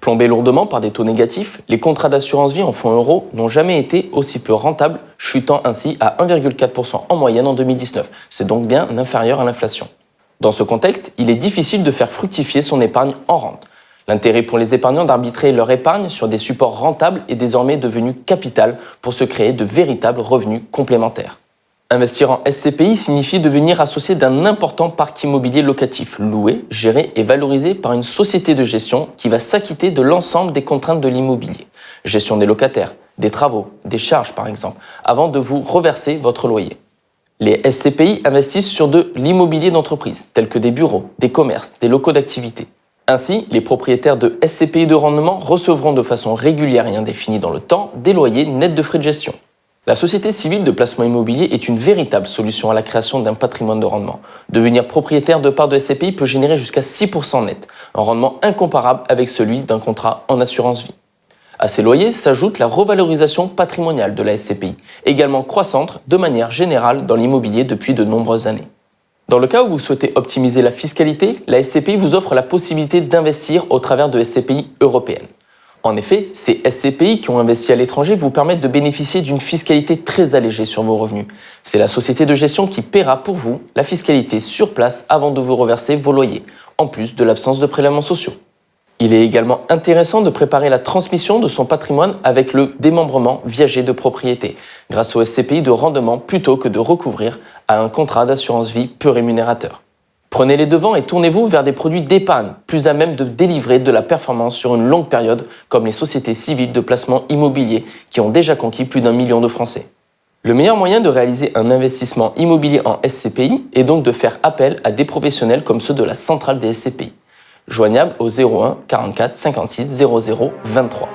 Plombés lourdement par des taux négatifs, les contrats d'assurance vie en fonds euros n'ont jamais été aussi peu rentables, chutant ainsi à 1,4% en moyenne en 2019. C'est donc bien inférieur à l'inflation. Dans ce contexte, il est difficile de faire fructifier son épargne en rente. L'intérêt pour les épargnants d'arbitrer leur épargne sur des supports rentables est désormais devenu capital pour se créer de véritables revenus complémentaires. Investir en SCPI signifie devenir associé d'un important parc immobilier locatif, loué, géré et valorisé par une société de gestion qui va s'acquitter de l'ensemble des contraintes de l'immobilier. Gestion des locataires, des travaux, des charges par exemple, avant de vous reverser votre loyer. Les SCPI investissent sur de l'immobilier d'entreprise, tels que des bureaux, des commerces, des locaux d'activité. Ainsi, les propriétaires de SCPI de rendement recevront de façon régulière et indéfinie dans le temps des loyers nets de frais de gestion. La société civile de placement immobilier est une véritable solution à la création d'un patrimoine de rendement. Devenir propriétaire de parts de SCPI peut générer jusqu'à 6% net, un rendement incomparable avec celui d'un contrat en assurance vie. À ces loyers s'ajoute la revalorisation patrimoniale de la SCPI, également croissante de manière générale dans l'immobilier depuis de nombreuses années. Dans le cas où vous souhaitez optimiser la fiscalité, la SCPI vous offre la possibilité d'investir au travers de SCPI européennes. En effet, ces SCPI qui ont investi à l'étranger vous permettent de bénéficier d'une fiscalité très allégée sur vos revenus. C'est la société de gestion qui paiera pour vous la fiscalité sur place avant de vous reverser vos loyers, en plus de l'absence de prélèvements sociaux. Il est également intéressant de préparer la transmission de son patrimoine avec le démembrement viager de propriété, grâce au SCPI de rendement plutôt que de recouvrir à un contrat d'assurance vie peu rémunérateur. Prenez les devants et tournez-vous vers des produits d'épargne, plus à même de délivrer de la performance sur une longue période, comme les sociétés civiles de placement immobilier qui ont déjà conquis plus d'1 million de Français. Le meilleur moyen de réaliser un investissement immobilier en SCPI est donc de faire appel à des professionnels comme ceux de la centrale des SCPI, joignable au 01 44 56 00 23.